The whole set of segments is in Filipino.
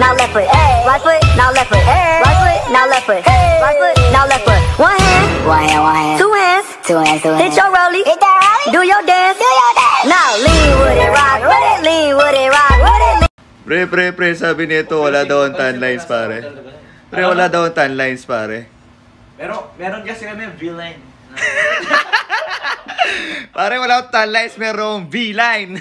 now left foot, right foot, now left foot, right foot, now left foot, right foot, now left foot. One hand, two hands, hit your rollie, do your dance, now lean with it, rock with it, lean with it, rock with it. Pre, sabi nito wala daw ang tan lines pare. Pre, wala daw ang tan lines pare. Pero meron kasi kami V-line. Pare, wala akong tan lines, merong V-line.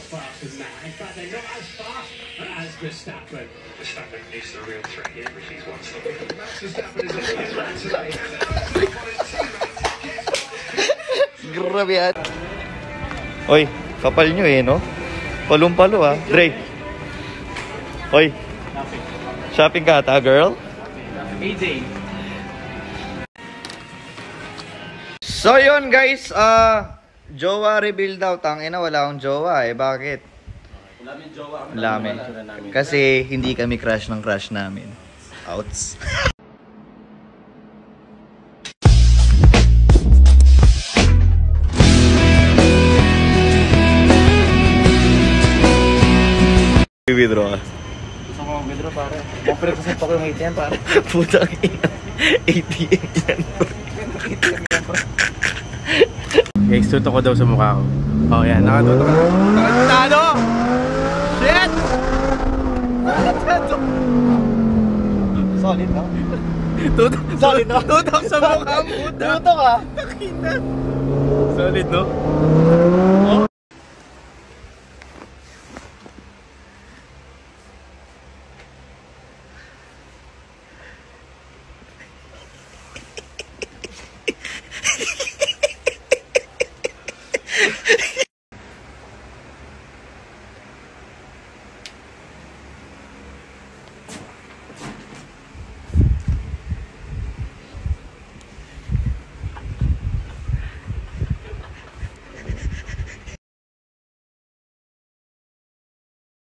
Faster than that. In fact, they're not as fast as Verstappen. Verstappen is the real threat here, but he's one stop. Max Verstappen is on his way today. Grabe yan. Oy, kapal nyo eh, no? Palong-palo ah. Dre. Oy. Shopping ka ata, girl? AJ. So yun guys, jowa reveal daw. Tangina, wala akong jowa eh. Bakit? Wala kami. Kasi hindi kami crush ng crush namin. Outs. Withdraw ka. Gusto ko mag-withdraw pare. Offer ko sa pa ko yung ATM pare. Putang ina. ATM yan. ATM yan bro. Guys, tutok ko daw sa mukha ko. Oh, yan. Nakatutok ko. Nakatado! Shit! Solid, no? Tutok. Solid, no? Tutok sa mukha mo. Tutok, ah. Nakita. Solid, no?